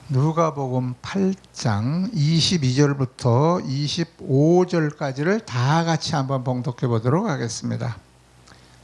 누가복음 8장 22절부터 25절까지를 다 같이 한번 봉독해 보도록 하겠습니다.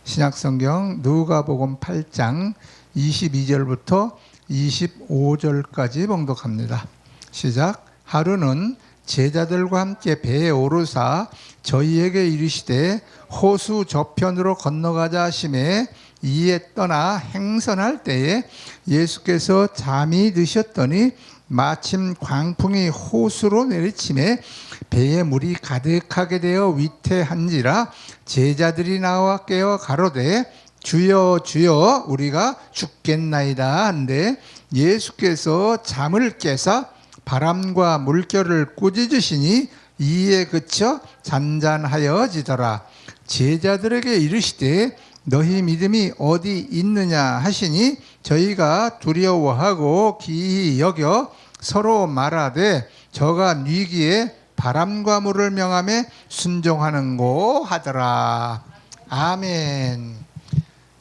신약성경 누가복음 8장 22절부터 25절까지 봉독합니다. 시작. 하루는 제자들과 함께 배에 오르사 저희에게 이르시되 호수 저편으로 건너가자 하시매 이에 떠나 행선할 때에 예수께서 잠이 드셨더니 마침 광풍이 호수로 내리치매 배에 물이 가득하게 되어 위태한지라 제자들이 나와 깨어 가로되 주여 주여 우리가 죽겠나이다 한데 예수께서 잠을 깨사 바람과 물결을 꾸짖으시니 이에 그쳐 잔잔하여지더라. 제자들에게 이르시되 너희 믿음이 어디 있느냐 하시니 저희가 두려워하고 기이 여겨 서로 말하되 저가 뉘기에 바람과 물을 명하며 순종하는고 하더라. 아멘.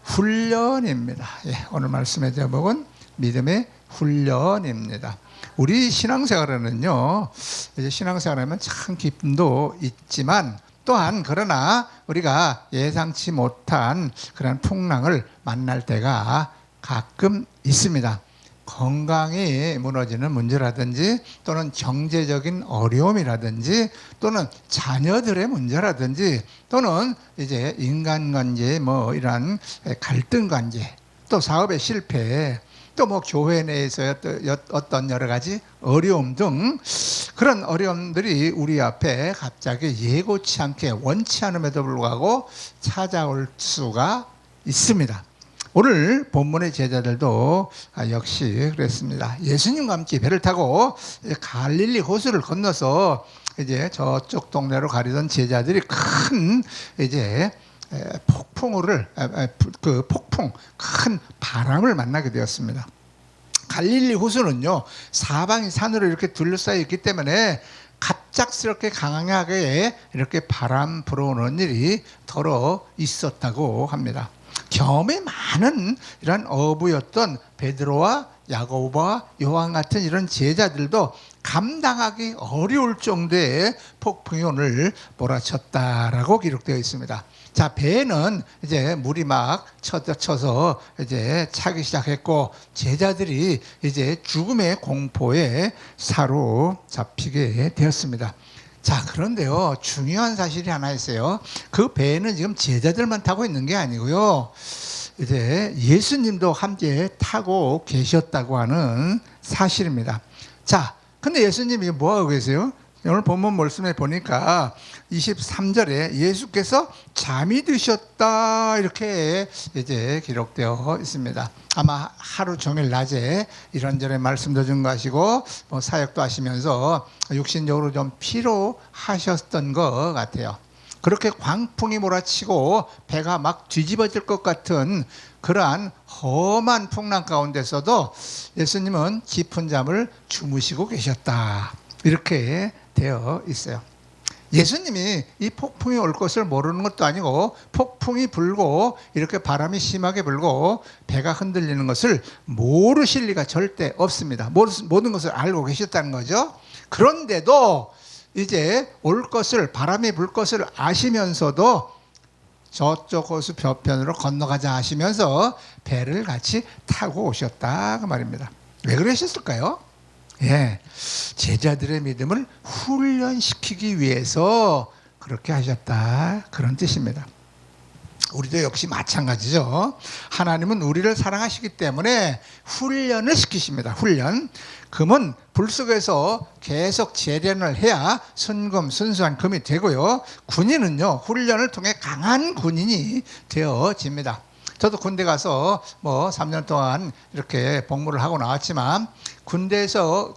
훈련입니다. 오늘 말씀의 제목은 믿음의 훈련입니다. 우리 신앙생활에는요, 이제 신앙생활하면 참 기쁨도 있지만 또한 그러나 우리가 예상치 못한 그런 풍랑을 만날 때가 가끔 있습니다. 건강이 무너지는 문제라든지 또는 경제적인 어려움이라든지 또는 자녀들의 문제라든지 또는 이제 인간관계 이런 갈등 관계 또 사업의 실패 또 교회 내에서의 어떤 여러 가지 어려움 등 그런 어려움들이 우리 앞에 갑자기 예고치 않게 원치 않음에도 불구하고 찾아올 수가 있습니다. 오늘 본문의 제자들도 역시 그랬습니다. 예수님과 함께 배를 타고 갈릴리 호수를 건너서 이제 저쪽 동네로 가려던 제자들이 큰 이제 큰 바람을 만나게 되었습니다. 갈릴리 호수는요, 사방이 산으로 이렇게 둘러싸여 있기 때문에 갑작스럽게 강하게 이렇게 바람 불어오는 일이 더러 있었다고 합니다. 경험이 많은 이런 어부였던 베드로와 야고보와 요한 같은 이런 제자들도 감당하기 어려울 정도의 폭풍이 오늘 몰아쳤다라고 기록되어 있습니다. 자, 배에는 이제 물이 막 쳐서 이제 차기 시작했고 제자들이 이제 죽음의 공포에 사로잡히게 되었습니다. 자, 그런데요, 중요한 사실이 하나 있어요. 그 배에는 지금 제자들만 타고 있는 게 아니고요, 이제 예수님도 함께 타고 계셨다고 하는 사실입니다. 자, 근데 예수님이 뭐 하고 계세요? 오늘 본문 말씀에 보니까 23절에 예수께서 잠이 드셨다 이렇게 이제 기록되어 있습니다. 아마 하루 종일 낮에 이런저런 말씀도 증거하시고 사역도 하시면서 육신적으로 좀 피로하셨던 것 같아요. 그렇게 광풍이 몰아치고 배가 막 뒤집어질 것 같은 그러한 험한 풍랑 가운데서도 예수님은 깊은 잠을 주무시고 계셨다 이렇게 되어 있어요. 예수님이 이 폭풍이 올 것을 모르는 것도 아니고 폭풍이 불고 이렇게 바람이 심하게 불고 배가 흔들리는 것을 모르실 리가 절대 없습니다. 모든 것을 알고 계셨다는 거죠. 그런데도 이제 올 것을 바람이 불 것을 아시면서도 저쪽 호수 저편으로 건너가자 하시면서 배를 같이 타고 오셨다 그 말입니다. 왜 그러셨을까요? 제자들의 믿음을 훈련시키기 위해서 그렇게 하셨다 그런 뜻입니다. 우리도 역시 마찬가지죠. 하나님은 우리를 사랑하시기 때문에 훈련을 시키십니다. 훈련. 금은 불 속에서 계속 재련을 해야 순수한 금이 되고요. 군인은요, 훈련을 통해 강한 군인이 되어집니다. 저도 군대 가서 3년 동안 이렇게 복무를 하고 나왔지만 군대에서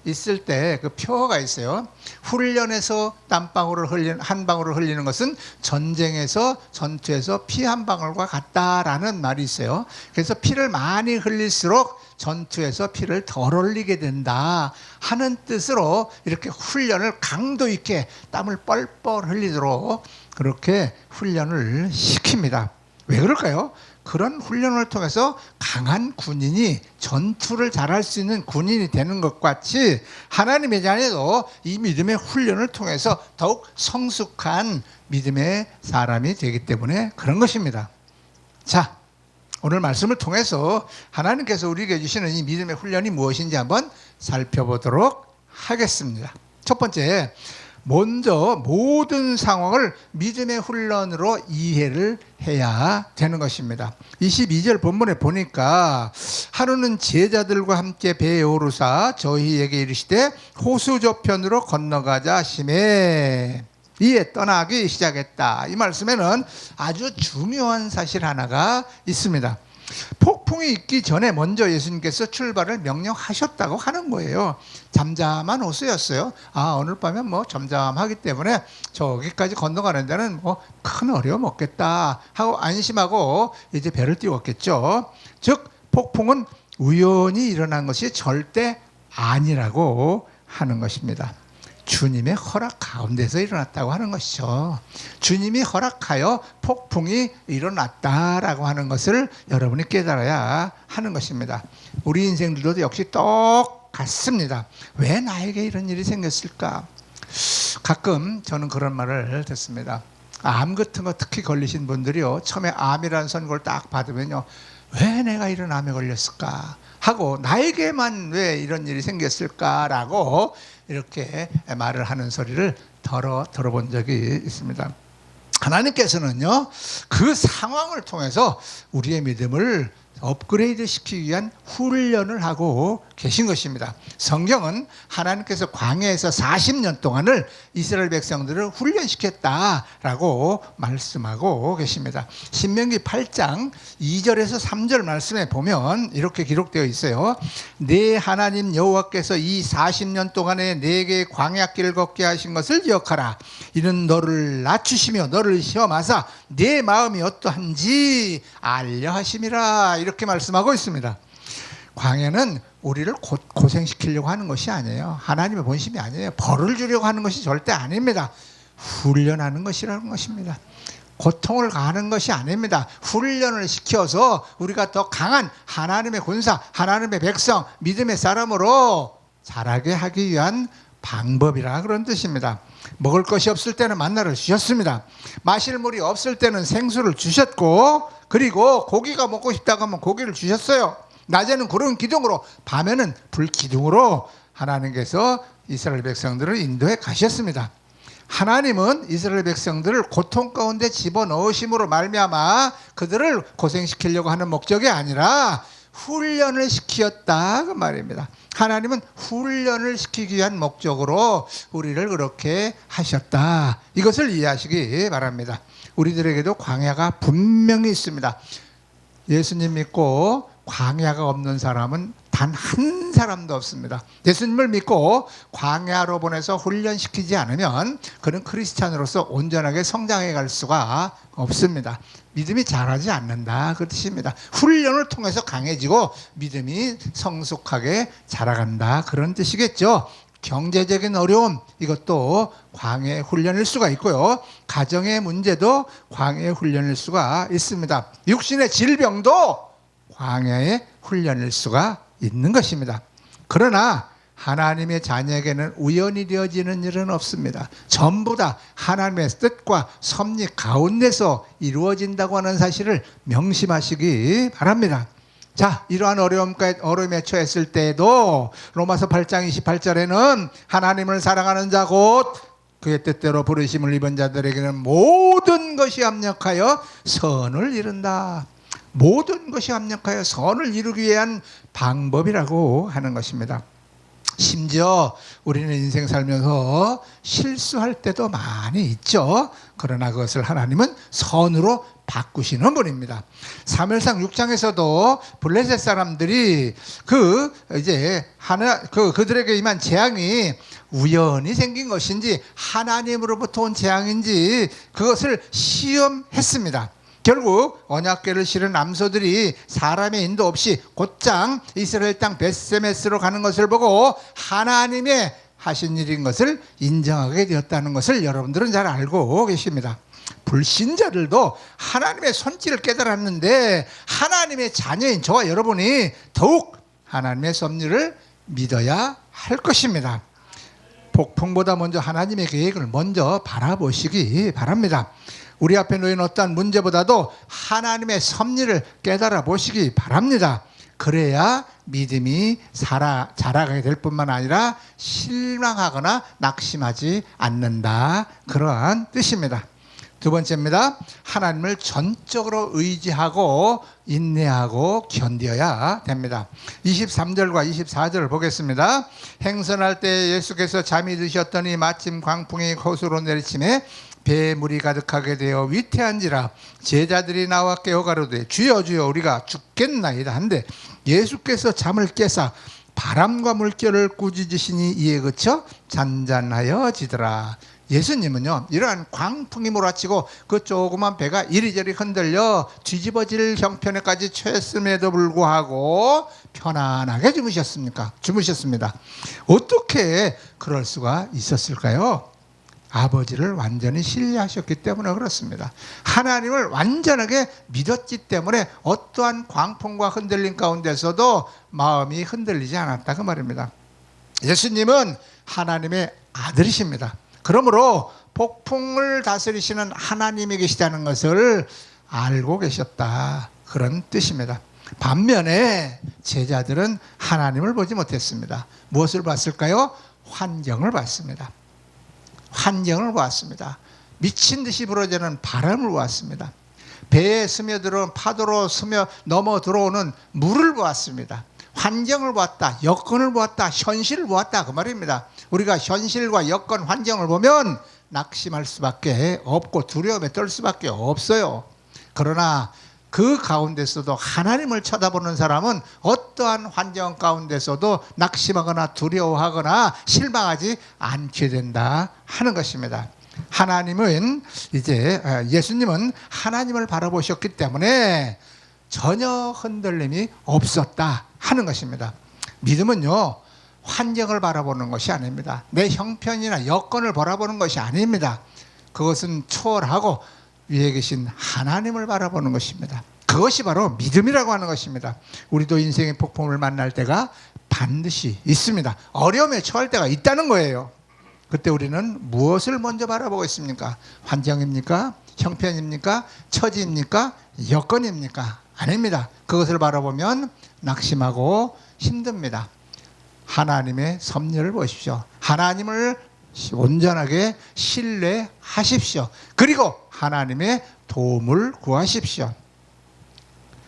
있을 때 그 표어가 있어요. 훈련에서 한 방울을 흘리는 것은 전투에서 피 한 방울과 같다라는 말이 있어요. 그래서 피를 많이 흘릴수록 전투에서 피를 덜 흘리게 된다 하는 뜻으로 이렇게 훈련을 강도 있게 땀을 뻘뻘 흘리도록 그렇게 훈련을 시킵니다. 왜 그럴까요? 그런 훈련을 통해서 강한 군인이 전투를 잘할 수 있는 군인이 되는 것 같이 하나님의 자녀도 이 믿음의 훈련을 통해서 더욱 성숙한 믿음의 사람이 되기 때문에 그런 것입니다. 자, 오늘 말씀을 통해서 하나님께서 우리에게 주시는 이 믿음의 훈련이 무엇인지 한번 살펴보도록 하겠습니다. 첫 번째, 먼저 모든 상황을 믿음의 훈련으로 이해를 해야 되는 것입니다. 22절 본문에 보니까 하루는 제자들과 함께 배에 오르사 저희에게 이르시되 호수 저편으로 건너가자 하시매 이에 떠나기 시작했다. 이 말씀에는 아주 중요한 사실 하나가 있습니다. 폭풍이 있기 전에 먼저 예수님께서 출발을 명령하셨다고 하는 거예요. 잠잠한 호수였어요. 오늘 밤에 잠잠하기 때문에 저기까지 건너가는 데는 큰 어려움 없겠다 하고 안심하고 이제 배를 띄웠겠죠. 즉 폭풍은 우연히 일어난 것이 절대 아니라고 하는 것입니다. 주님의 허락 가운데서 일어났다고 하는 것이죠. 주님이 허락하여 폭풍이 일어났다라고 하는 것을 여러분이 깨달아야 하는 것입니다. 우리 인생들도 역시 똑같습니다. 왜 나에게 이런 일이 생겼을까? 가끔 저는 그런 말을 듣습니다. 암 같은 거 특히 걸리신 분들이요, 처음에 암이라는 선고를 딱 받으면요, 왜 내가 이런 암에 걸렸을까 하고 나에게만 왜 이런 일이 생겼을까라고 이렇게 말을 하는 소리를 들어본 적이 있습니다. 하나님께서는요, 그 상황을 통해서 우리의 믿음을 업그레이드 시키기 위한 훈련을 하고 계신 것입니다. 성경은 하나님께서 광야에서 40년 동안을 이스라엘 백성들을 훈련시켰다라고 말씀하고 계십니다. 신명기 8장 2절에서 3절 말씀에 보면 이렇게 기록되어 있어요. 내 하나님 여호와께서 이 40년 동안에 내게 광야길을 걷게 하신 것을 기억하라. 이는 너를 낮추시며 너를 시험하사 내 마음이 어떠한지 알려 하심이라. 이렇게 말씀하고 있습니다. 광야는 우리를 고생시키려고 하는 것이 아니에요. 하나님의 본심이 아니에요. 벌을 주려고 하는 것이 절대 아닙니다. 훈련하는 것이라는 것입니다. 고통을 가하는 것이 아닙니다. 훈련을 시켜서 우리가 더 강한 하나님의 군사, 하나님의 백성, 믿음의 사람으로 자라게 하기 위한 방법이라 그런 뜻입니다. 먹을 것이 없을 때는 만나를 주셨습니다. 마실 물이 없을 때는 생수를 주셨고, 그리고 고기가 먹고 싶다고 하면 고기를 주셨어요. 낮에는 구름 기둥으로, 밤에는 불 기둥으로 하나님께서 이스라엘 백성들을 인도해 가셨습니다. 하나님은 이스라엘 백성들을 고통 가운데 집어넣으심으로 말미암아 그들을 고생시키려고 하는 목적이 아니라 훈련을 시키었다 그 말입니다. 하나님은 훈련을 시키기 위한 목적으로 우리를 그렇게 하셨다. 이것을 이해하시기 바랍니다. 우리들에게도 광야가 분명히 있습니다. 예수님 믿고 광야가 없는 사람은 단 한 사람도 없습니다. 예수님을 믿고 광야로 보내서 훈련시키지 않으면 그는 크리스찬으로서 온전하게 성장해 갈 수가 없습니다. 믿음이 자라지 않는다 그 뜻입니다. 훈련을 통해서 강해지고 믿음이 성숙하게 자라간다 그런 뜻이겠죠. 경제적인 어려움, 이것도 광야의 훈련일 수가 있고요. 가정의 문제도 광야의 훈련일 수가 있습니다. 육신의 질병도 광야의 훈련일 수가 있는 것입니다. 그러나 하나님의 자녀에게는 우연히 되어지는 일은 없습니다. 전부 다 하나님의 뜻과 섭리 가운데서 이루어진다고 하는 사실을 명심하시기 바랍니다. 자, 이러한 어려움에 처했을 때에도 로마서 8장 28절에는 하나님을 사랑하는 자 곧 그의 뜻대로 부르심을 입은 자들에게는 모든 것이 합력하여 선을 이룬다. 모든 것이 합력하여 선을 이루기 위한 방법이라고 하는 것입니다. 심지어 우리는 인생 살면서 실수할 때도 많이 있죠. 그러나 그것을 하나님은 선으로 바꾸시는 분입니다. 사무엘상 6장에서도 블레셋 사람들이 그들에게 임한 재앙이 우연히 생긴 것인지 하나님으로부터 온 재앙인지 그것을 시험했습니다. 결국 언약궤를 실은 암소들이 사람의 인도 없이 곧장 이스라엘 땅 벳세메스로 가는 것을 보고 하나님의 하신 일인 것을 인정하게 되었다는 것을 여러분들은 잘 알고 계십니다. 불신자들도 하나님의 손길을 깨달았는데 하나님의 자녀인 저와 여러분이 더욱 하나님의 섭리를 믿어야 할 것입니다. 폭풍보다 먼저 하나님의 계획을 먼저 바라보시기 바랍니다. 우리 앞에 놓인 어떠한 문제보다도 하나님의 섭리를 깨달아 보시기 바랍니다. 그래야 믿음이 자라가게 될 뿐만 아니라 실망하거나 낙심하지 않는다, 그러한 뜻입니다. 두 번째입니다. 하나님을 전적으로 의지하고 인내하고 견뎌야 됩니다. 23절과 24절을 보겠습니다. 행선할 때 예수께서 잠이 드셨더니 마침 광풍이 호수로 내리침에 배에 물이 가득하게 되어 위태한지라 제자들이 나와 깨어 가로되 주여 주여 우리가 죽겠나이다 한데 예수께서 잠을 깨사 바람과 물결을 꾸짖으시니 이에 그쳐 잔잔하여지더라. 예수님은요, 이러한 광풍이 몰아치고 그 조그만 배가 이리저리 흔들려 뒤집어질 형편에까지 처했음에도 불구하고 편안하게 주무셨습니다. 어떻게 그럴 수가 있었을까요? 아버지를 완전히 신뢰하셨기 때문에 그렇습니다. 하나님을 완전하게 믿었기 때문에 어떠한 광풍과 흔들림 가운데서도 마음이 흔들리지 않았다, 그 말입니다. 예수님은 하나님의 아들이십니다. 그러므로 폭풍을 다스리시는 하나님이 계시다는 것을 알고 계셨다, 그런 뜻입니다. 반면에 제자들은 하나님을 보지 못했습니다. 무엇을 봤을까요? 환경을 봤습니다. 환경을 보았습니다. 미친 듯이 불어지는 바람을 보았습니다. 배에 스며들어온 파도로 넘어 들어오는 물을 보았습니다. 환경을 보았다, 여건을 보았다, 현실을 보았다, 그 말입니다. 우리가 현실과 여건, 환경을 보면 낙심할 수밖에 없고 두려움에 떨 수밖에 없어요. 그러나 그 가운데서도 하나님을 쳐다보는 사람은 어떠한 환경 가운데서도 낙심하거나 두려워하거나 실망하지 않게 된다 하는 것입니다. 하나님은 예수님은 하나님을 바라보셨기 때문에 전혀 흔들림이 없었다 하는 것입니다. 믿음은요, 환경을 바라보는 것이 아닙니다. 내 형편이나 여건을 바라보는 것이 아닙니다. 그것은 초월하고 위에 계신 하나님을 바라보는 것입니다. 그것이 바로 믿음이라고 하는 것입니다. 우리도 인생의 폭풍을 만날 때가 반드시 있습니다. 어려움에 처할 때가 있다는 거예요. 그때 우리는 무엇을 먼저 바라보고 있습니까? 환경입니까? 형편입니까? 처지입니까? 여건입니까? 아닙니다. 그것을 바라보면 낙심하고 힘듭니다. 하나님의 섭리를 보십시오. 하나님을 온전하게 신뢰하십시오. 그리고 하나님의 도움을 구하십시오.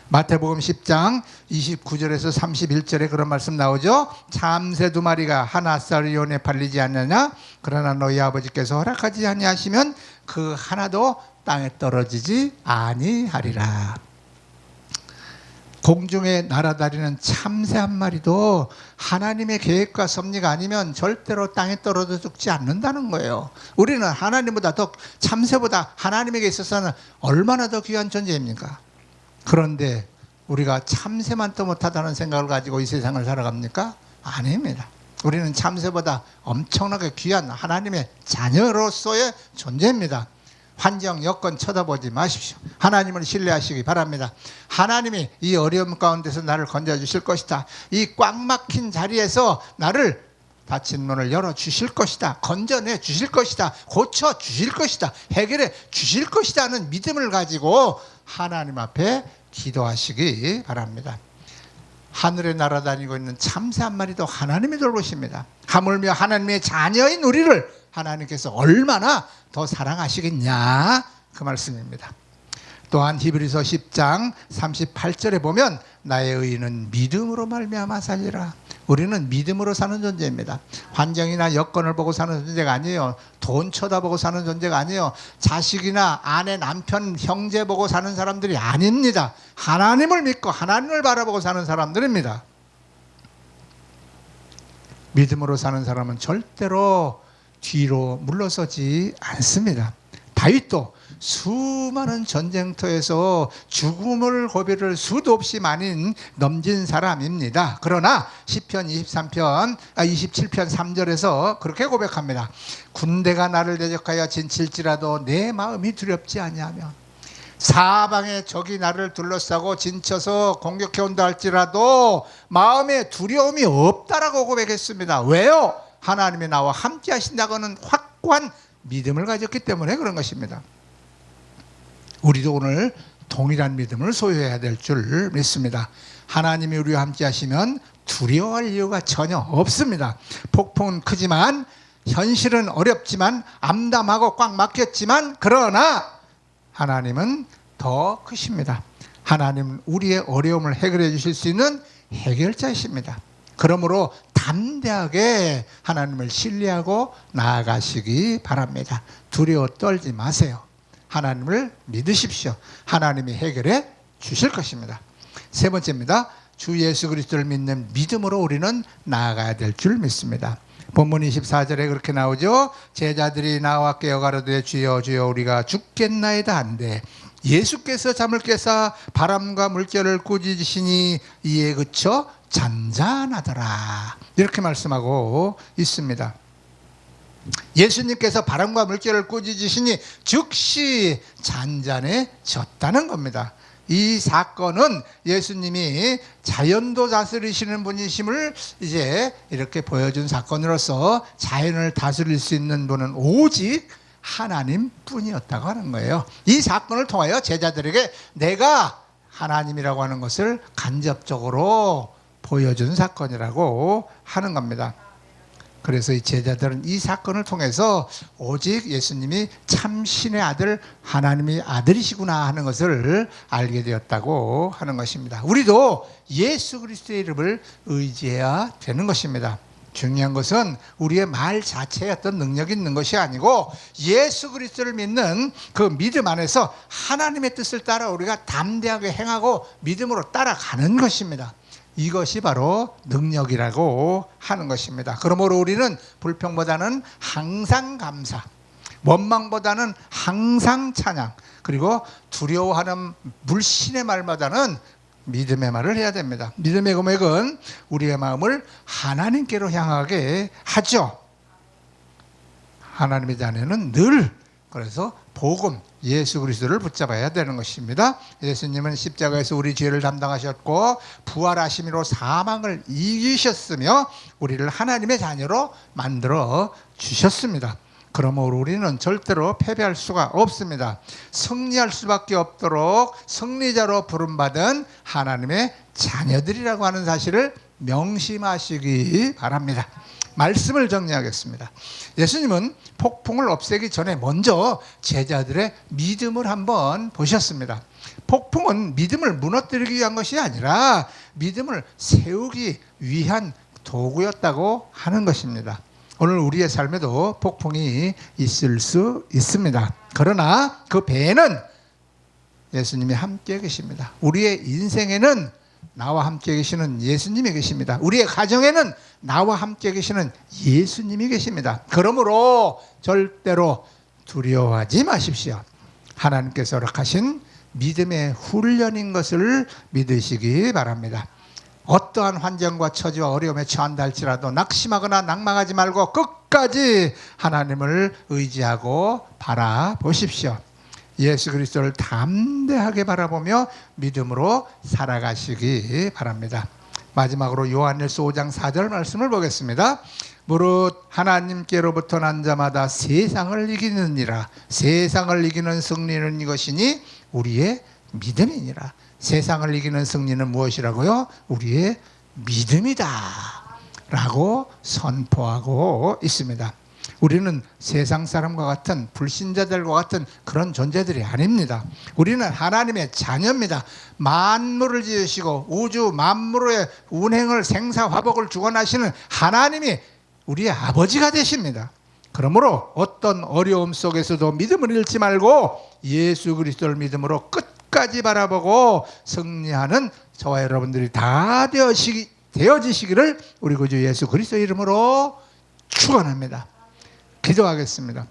마태복음 10장 29절에서 31절에 그런 말씀 나오죠. 참새 2마리가 하나 쌀이온에 팔리지 않느냐? 그러나 너희 아버지께서 허락하지 아니하시면 그 하나도 땅에 떨어지지 아니하리라. 공중에 날아다니는 참새 한 마리도 하나님의 계획과 섭리가 아니면 절대로 땅에 떨어져 죽지 않는다는 거예요. 우리는 하나님보다 더, 참새보다 하나님에게 있어서는 얼마나 더 귀한 존재입니까? 그런데 우리가 참새만도 못하다는 생각을 가지고 이 세상을 살아갑니까? 아닙니다. 우리는 참새보다 엄청나게 귀한 하나님의 자녀로서의 존재입니다. 환경, 여건 쳐다보지 마십시오. 하나님을 신뢰하시기 바랍니다. 하나님이 이 어려움 가운데서 나를 건져주실 것이다. 이 꽉 막힌 자리에서 나를 닫힌 문을 열어주실 것이다. 건져내 주실 것이다. 고쳐주실 것이다. 해결해 주실 것이다 하는 믿음을 가지고 하나님 앞에 기도하시기 바랍니다. 하늘에 날아다니고 있는 참새 한 마리도 하나님이 돌보십니다. 하물며 하나님의 자녀인 우리를 하나님께서 얼마나 더 사랑하시겠냐, 그 말씀입니다. 또한 히브리서 10장 38절에 보면 나의 의인은 믿음으로 말미암아 살리라. 우리는 믿음으로 사는 존재입니다. 환경이나 여건을 보고 사는 존재가 아니에요. 돈 쳐다보고 사는 존재가 아니에요. 자식이나 아내, 남편, 형제 보고 사는 사람들이 아닙니다. 하나님을 믿고 하나님을 바라보고 사는 사람들입니다. 믿음으로 사는 사람은 절대로 뒤로 물러서지 않습니다. 다윗도 수많은 전쟁터에서 죽음을 고비를 수도 없이 많이 넘긴 사람입니다. 그러나 시편 27편 3절에서 그렇게 고백합니다. 군대가 나를 대적하여 진칠지라도 내 마음이 두렵지 아니하며 사방에 적이 나를 둘러싸고 진쳐서 공격해온다 할지라도 마음에 두려움이 없다라고 고백했습니다. 왜요? 하나님이 나와 함께 하신다고는 확고한 믿음을 가졌기 때문에 그런 것입니다. 우리도 오늘 동일한 믿음을 소유해야 될 줄 믿습니다. 하나님이 우리와 함께 하시면 두려워할 이유가 전혀 없습니다. 폭풍은 크지만 현실은 어렵지만 암담하고 꽉 막혔지만 그러나 하나님은 더 크십니다. 하나님은 우리의 어려움을 해결해 주실 수 있는 해결자이십니다. 그러므로 담대하게 하나님을 신뢰하고 나아가시기 바랍니다. 두려워 떨지 마세요. 하나님을 믿으십시오. 하나님이 해결해 주실 것입니다. 세 번째입니다. 주 예수 그리스도를 믿는 믿음으로 우리는 나아가야 될 줄 믿습니다. 본문 24절에 그렇게 나오죠. 제자들이 나와 깨어 가로되 주여 주여 우리가 죽겠나이다 한데 예수께서 잠을 깨사 바람과 물결을 꾸짖으시니 이에 그쳐 잔잔하더라. 이렇게 말씀하고 있습니다. 예수님께서 바람과 물결을 꾸짖으시니 즉시 잔잔해졌다는 겁니다. 이 사건은 예수님이 자연도 다스리시는 분이심을 이제 이렇게 보여준 사건으로서 자연을 다스릴 수 있는 분은 오직 하나님 뿐이었다고 하는 거예요. 이 사건을 통하여 제자들에게 내가 하나님이라고 하는 것을 간접적으로 보여준 사건이라고 하는 겁니다. 그래서 이 제자들은 이 사건을 통해서 오직 예수님이 참 신의 아들, 하나님의 아들이시구나 하는 것을 알게 되었다고 하는 것입니다. 우리도 예수 그리스도의 이름을 의지해야 되는 것입니다. 중요한 것은 우리의 말 자체에 어떤 능력이 있는 것이 아니고 예수 그리스도를 믿는 그 믿음 안에서 하나님의 뜻을 따라 우리가 담대하게 행하고 믿음으로 따라가는 것입니다. 이것이 바로 능력이라고 하는 것입니다. 그러므로 우리는 불평보다는 항상 감사, 원망보다는 항상 찬양, 그리고 두려워하는 물신의 말보다는 믿음의 말을 해야 됩니다. 믿음의 고백은 우리의 마음을 하나님께로 향하게 하죠. 하나님의 자녀는 늘 그래서 복음 예수 그리스도를 붙잡아야 되는 것입니다. 예수님은 십자가에서 우리 죄를 담당하셨고 부활하심으로 사망을 이기셨으며 우리를 하나님의 자녀로 만들어 주셨습니다. 그러므로 우리는 절대로 패배할 수가 없습니다. 승리할 수밖에 없도록 승리자로 부름받은 하나님의 자녀들이라고 하는 사실을 명심하시기 바랍니다. 말씀을 정리하겠습니다. 예수님은 폭풍을 없애기 전에 먼저 제자들의 믿음을 한번 보셨습니다. 폭풍은 믿음을 무너뜨리기 위한 것이 아니라 믿음을 세우기 위한 도구였다고 하는 것입니다. 오늘 우리의 삶에도 폭풍이 있을 수 있습니다. 그러나 그 배에는 예수님이 함께 계십니다. 우리의 인생에는 나와 함께 계시는 예수님이 계십니다. 우리의 가정에는 나와 함께 계시는 예수님이 계십니다. 그러므로 절대로 두려워하지 마십시오. 하나님께서 허락하신 믿음의 훈련인 것을 믿으시기 바랍니다. 어떠한 환경과 처지와 어려움에 처한다 할지라도 낙심하거나 낭망하지 말고 끝까지 하나님을 의지하고 바라보십시오. 예수 그리스도를 담대하게 바라보며 믿음으로 살아가시기 바랍니다. 마지막으로 요한일서 5장 4절 말씀을 보겠습니다. 무릇 하나님께로부터 난 자마다 세상을 이기느니라. 세상을 이기는 승리는 이것이니 우리의 믿음이니라. 세상을 이기는 승리는 무엇이라고요? 우리의 믿음이다 라고 선포하고 있습니다. 우리는 세상 사람과 같은 불신자들과 같은 그런 존재들이 아닙니다. 우리는 하나님의 자녀입니다. 만물을 지으시고 우주 만물의 운행을 생사화복을 주관하시는 하나님이 우리의 아버지가 되십니다. 그러므로 어떤 어려움 속에서도 믿음을 잃지 말고 예수 그리스도를 믿음으로 끝까지 바라보고 승리하는 저와 여러분들이 다 되어지시기를 우리 구주 예수 그리스도 이름으로 축원합니다. 기도하겠습니다.